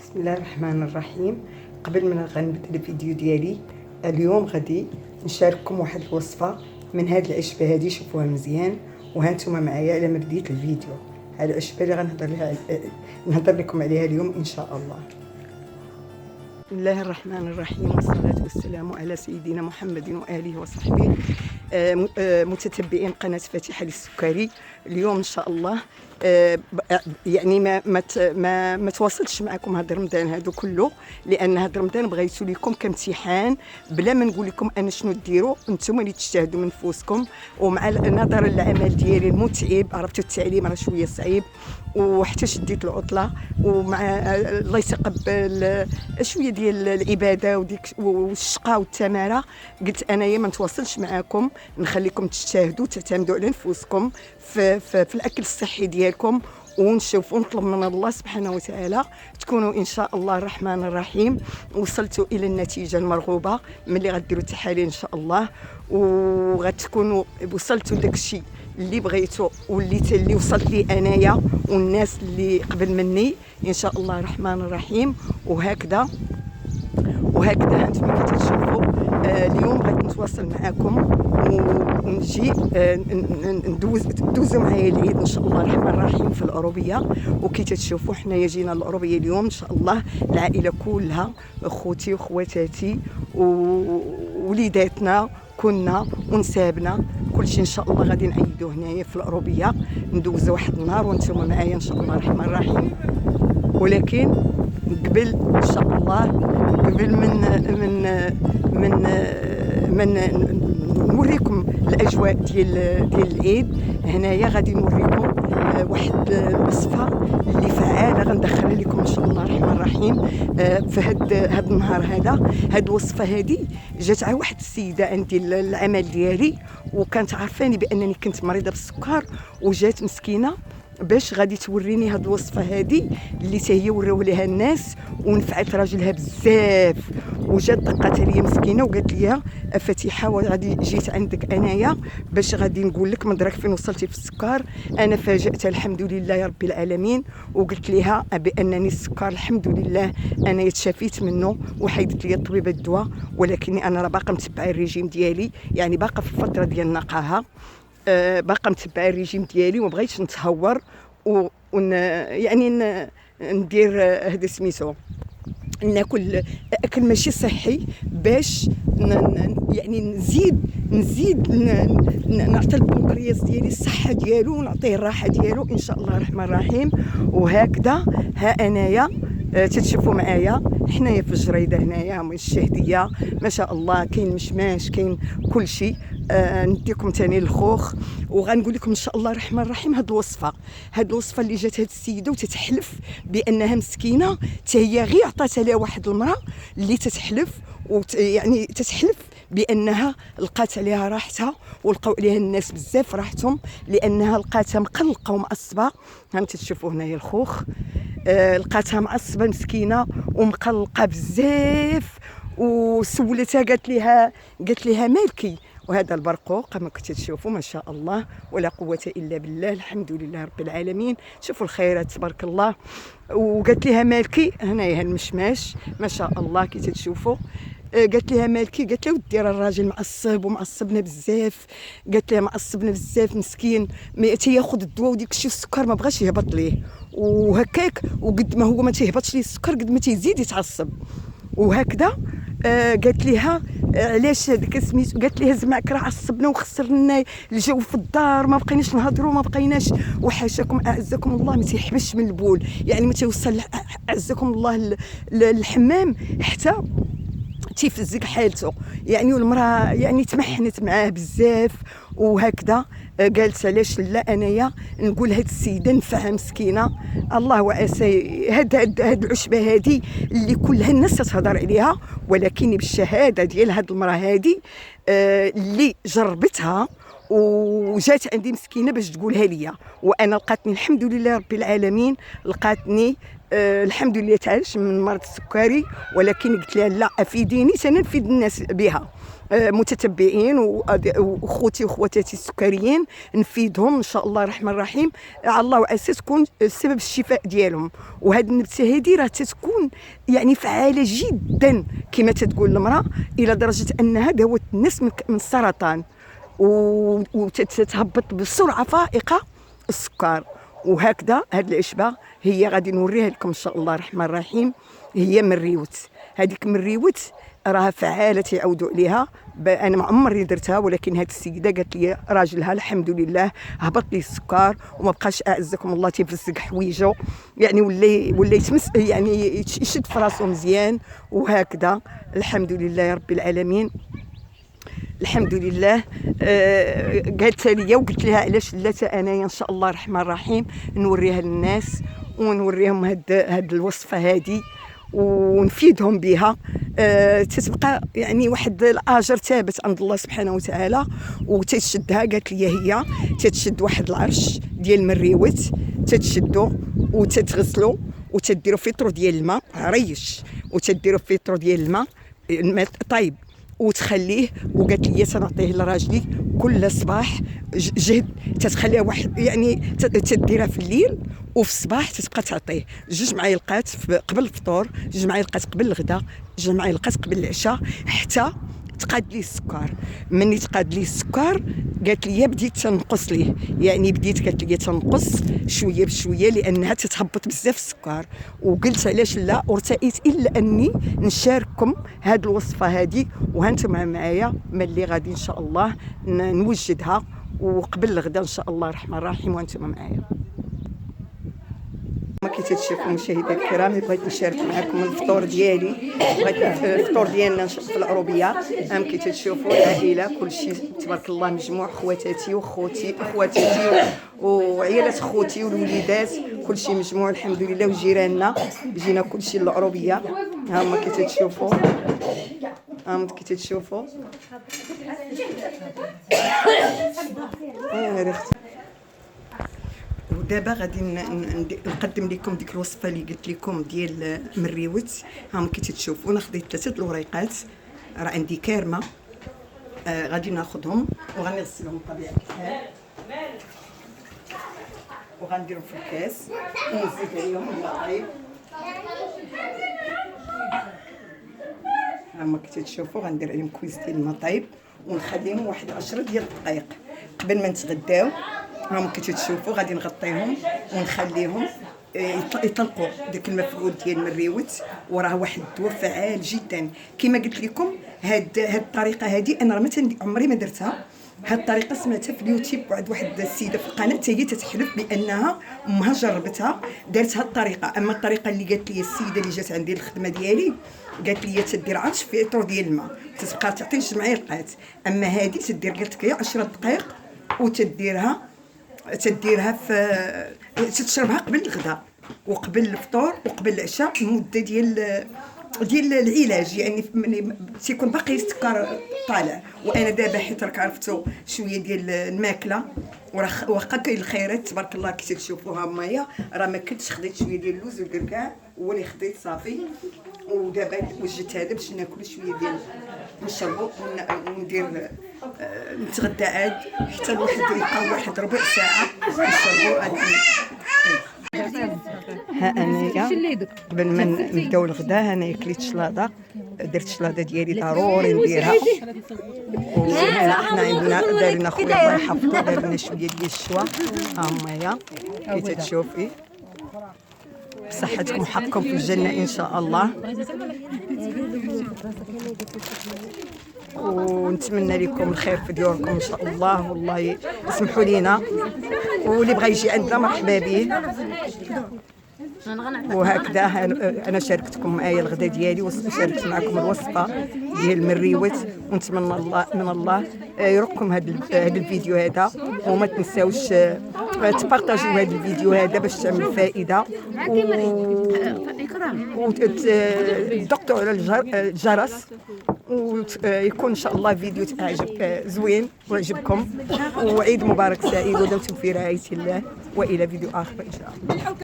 بسم الله الرحمن الرحيم. قبل ما غنبدا الفيديو ديالي اليوم غادي نشارككم واحد الوصفه من هاد العشبه هادي، شوفوها مزيان وهانتوما معايا على ما بديت الفيديو. هاد العشبه اللي نهضر لكم عليها اليوم ان شاء الله. بسم الله الرحمن الرحيم، والصلاة والسلام على سيدنا محمد وآله وصحبه. متتبعين قناة فاتحة للسكري، اليوم إن شاء الله يعني ما تواصلتش معكم هذا رمضان هذا كله، لأن هذا رمضان بغيتو لكم كامتحان بلا ما نقول لكم أنا شنو ديروا، انتم اللي تجتهدوا من نفوسكم. ومع نظرا للعمل ديالي المتعب، عرفتوا التعليم راه شويه صعيب، وحتى شديت العطله، ومع الله يتقبل شويه ديال العباده وديك والشقاء والتماره، قلت انايا ما نتواصلش معكم، نخليكم تجتهدوا تعتمدوا على نفوسكم في الاكل الصحي ديالكم، ونشوفوا نطلب من الله سبحانه وتعالى تكونوا ان شاء الله الرحمن الرحيم وصلتوا الى النتيجه المرغوبه ملي غديروا التحاليل ان شاء الله، وغتكونوا وصلتوا داكشي اللي بغيتو واللي وصلت لي انايا والناس اللي قبل مني ان شاء الله الرحمن الرحيم. وهكذا انتم كتشوفوا اليوم غادي نتواصل معكم ونجي ندوزوا معايا العيد ان شاء الله الرحمن الرحيم في العروبيه. وكي تشوفوا حنايا جينا العروبيه اليوم ان شاء الله، العائله كلها، اخوتي وخواتاتي ووليداتنا كنا ونسابنا كلشي ان شاء الله غادي نعيدوه هنايا في العروبيه، ندوزوا واحد النهار وانتم معايا ان شاء الله الرحمن الرحيم. ولكن قبل ان شاء الله، قبل من نوريكم الاجواء ديال العيد هنايا، غادي نوريكم واحد الوصفه اللي فعاله غندخلها لكم ان شاء الله الرحمن الرحيم في هاد النهار هذا. هاد الوصفه هذه جات على واحد السيده عندي العمل ديالي، وكانت عارفاني بانني كنت مريضه بالسكر، وجات مسكينه باش غادي توريني هاد الوصفه هادي اللي حتى هي وراو ليها الناس ونفعت راجلها بزاف. وجات دقات عليا مسكينه وقالت لي فاتحه وغادي جيت عندك انايا باش غادي نقول لك من دراك فين وصلتي في السكر. انا فاجأتها الحمد لله يا رب العالمين، وقلت لها بانني السكر الحمد لله انا تشافيت منه، وحيدت لي الطبيبه الدواء، ولكني انا راه باقا متبعه الريجيم ديالي، يعني باقا في الفتره ديال النقاهه، باقا متبعه الريجيم ديالي وما بغيتش نتهور يعني ندير هذا سميتو ناكل اكل ماشي صحي باش يعني نزيد نعطي البنكرياس ديالي الصحه ديالو ونعطيه الراحه ديالو ان شاء الله الرحمن الرحيم. وهكذا ها انايا تتشوفوا معايا حنايا في الجريده هنايا الشهديه ما شاء الله، كاين مشماش كاين كل شيء. نديكم ثاني الخوخ وغنقول لكم ان شاء الله الرحمن الرحيم هاد الوصفه اللي جات هاد السيده وتتحلف بانها مسكينه، حتى هي غير عطاتها لها واحد المراه اللي تتحلف يعني تتحلف بانها لقات عليها راحتها، ولقاو عليها الناس بزاف راحتهم لانها لقاتها مقلقه ومعصبه. هانتم تشوفوا هنايا الخوخ، لقاتها معصبه مسكينه ومقلقه بزاف، وسولتها قالت لها مالكي. وهذا البرقوق كما كنتوا تشوفوا ما شاء الله ولا قوه الا بالله، الحمد لله رب العالمين، شوفوا الخيرات تبارك الله. وقالت لها مالكي، هنايا المشماش ما شاء الله كي تشوفوا، قالت لها مالكي، قالت لها ودي راه الراجل معصب ومعصبنا بزاف، قالت لها معصبنا بزاف مسكين، تياخذ الدواء وديك الشيء السكر ما بغاش يهبط ليه، وهكاك وقد ما هو ما تيهبطش ليه السكر قد ما تيزيد يتعصب. وهكذا قالت لها علاش هذاك سميتو، قالت لها زعماك راه عصبنا وخسرنا الجو في الدار، ما بقيناش نهضروا، ما بقيناش، وحاشاكم اعزكم الله ما تيحبش من البول، يعني ما تيوصل اعزكم الله الحمام حتى تيفزق حالته، يعني والمراه يعني تمحنت معاه بزاف. وهكذا قالت علاش لا انايا نقول هاد السيده نفعها مسكينه الله وعسى هاد العشبه هادي اللي كلها الناس تهضر عليها، ولكن بالشهاده ديال هاد المراه هادي اللي جربتها وجات عندي مسكينه باش تقولها ليا، وانا لقاتني الحمد لله رب العالمين، لقاتني الحمد لله تعالج من مرض السكري، ولكن قلت لها لا افيديني انا نفيد الناس بها، متتبعين وخوتي وخواتاتي السكريين نفيدهم ان شاء الله الرحمن الرحيم، على الله واساس تكون سبب الشفاء ديالهم. وهذه النبته هذه راه تتكون يعني فعاله جدا كما تتقول المراه، الى درجه انها داوت الناس من السرطان، وتتهبط بسرعه فائقه السكر. وهكذا هاد العشبه هي غادي نوريها لكم ان شاء الله الرحمن الرحيم، هي من الريوت. هذيك من الريوت راها فعاله تعودوا عليها، انا ما عمري درتها، ولكن هاد السيده قالت لي راجلها الحمد لله هبط لي السكر وما بقاش اعزكم الله تيفرزق حويجو، يعني ولا يتمس يعني يشد في راسو مزيان. وهكذا الحمد لله يا رب العالمين، الحمد لله. قالت لي وقلت لها علاش لا انايا ان شاء الله الرحمن الرحيم نوريها للناس ونوريهم هاد الوصفه هذه ونفيدهم بها. تتبقى يعني واحد الاجر ثابت عند الله سبحانه وتعالى. وتتشدها قالت لي هي تتشد واحد العرش ديال مريوت، تتشدو وتتغسلو وتديرو فيترو ديال الماء عريش، وتديرو فيترو ديال الماء طيب وتخليه. وقالت لي تنعطيه لراجلي كل صباح جهد، تتخليها واحد يعني تديرها في الليل وفي الصباح تتبقى تعطيه 2 معالق قبل الفطور، 2 معالق قبل الغداء، 2 معالق قبل العشاء، حتى تقاد لي السكر. مني تقاد لي السكر قالت لي بديت تنقص ليه، يعني بديت قالت لي تنقص شويه بشويه لانها تتهبط بزاف السكر. وقلت علاش لا، وارتئيت الا اني نشارككم هذه الوصفه هذه، وهانتم معايا ملي غادي ان شاء الله نوجدها وقبل الغداء ان شاء الله الرحمن الرحيم وانتم معايا. كما كتشوفوا مشاهدينا الكرام، بغيت نشارك معكم الفطور ديالي، بغيت الفطور ديالنا في العروبيه. كي تشوفوا العائله كلشي تبارك الله مجموع، خواتاتي وخواتاتي وعيالات خوتي والوليدات كلشي مجموع الحمد لله، وجيراننا جينا كلشي للعروبيه. هما كي تشوفوا ودابا غادي نقدم لكم ديك الوصفه اللي قلت لكم ديال مريوت. كي تشوفوا انا خديت 3 الوريقات، راه عندي كارمه، غادي ناخذهم وغنغسلهم بطبيعه الحال وغنديرهم في الكاس ونزيد عليهم الماء طيب. كي تشوفوا غندير عليهم كويس ديال الماء طيب ونخليهم واحد 10 ديال الدقائق قبل ما نتغداو. كي تشوفوا غادي نغطيهم ونخليهم يطلقوا داك المفعول ديال مريوت، وراه واحد الدواء فعال جدا. كما قلت لكم هاد الطريقه هذه انا عمري ما درتها. هاد الطريقه سمعتها في اليوتيوب، واحد السيده في القناه هي تتحلف بانها امها جربتها دارت هاد الطريقه. اما الطريقه اللي قالت لي السيده اللي جات عندي الخدمه ديالي قالت لي تدير عرش في اطر ديال الماء تتبقى تعطي 2 معالق. اما هذه تدير قالت لك 10 دقائق وتديرها في تشربها قبل الغداء وقبل الفطور وقبل العشاء، المده ديال العلاج، يعني تيكون باقي السكر طالع. وانا دابا حيت راك عرفتوا شويه ديال الماكله واخا كاين الخيرات تبارك الله كي تشوفوها معايا، راه ما كنتش خديت شويه ديال اللوز والكركاع هو اللي خديت صافي. ودابا وجدت هذا باش ناكل شويه ديال نشربوا وندير نتغدى عاد حتى الواحد يبقى واحد ربع ساعه نشربوا هذه. ها انايا قبل ما نبداو الغداء انايا كليت شلاضه، درت شلاضه ديالي ضروري نديرها. وهنا حنا عندنا دارنا خويا الله يحفظو دارنا شويه ديال الشوا. هاهمايا كي تشوفي بصحتكم وحقكم في الجنه ان شاء الله. ونتمنى لكم الخير في ديوركم ان شاء الله. والله اسمحوا لينا، واللي بغى يجي عندنا مرحبا به. وهكذا انا شاركتكم معايا الغداء ديالي وشاركت معكم الوصفه ديال مريوت، ونتمنى الله من الله يرقكم هذا الفيديو هذا، وما تنساوش تبارطاجيو هذا الفيديو هذا باش تعمل فائده، وضغطوا على الجرس ويكون ان شاء الله فيديو تعجب زوين ويعجبكم، وعيد مبارك سعيد ودمتم في رعاية الله، والى فيديو اخر ان شاء الله.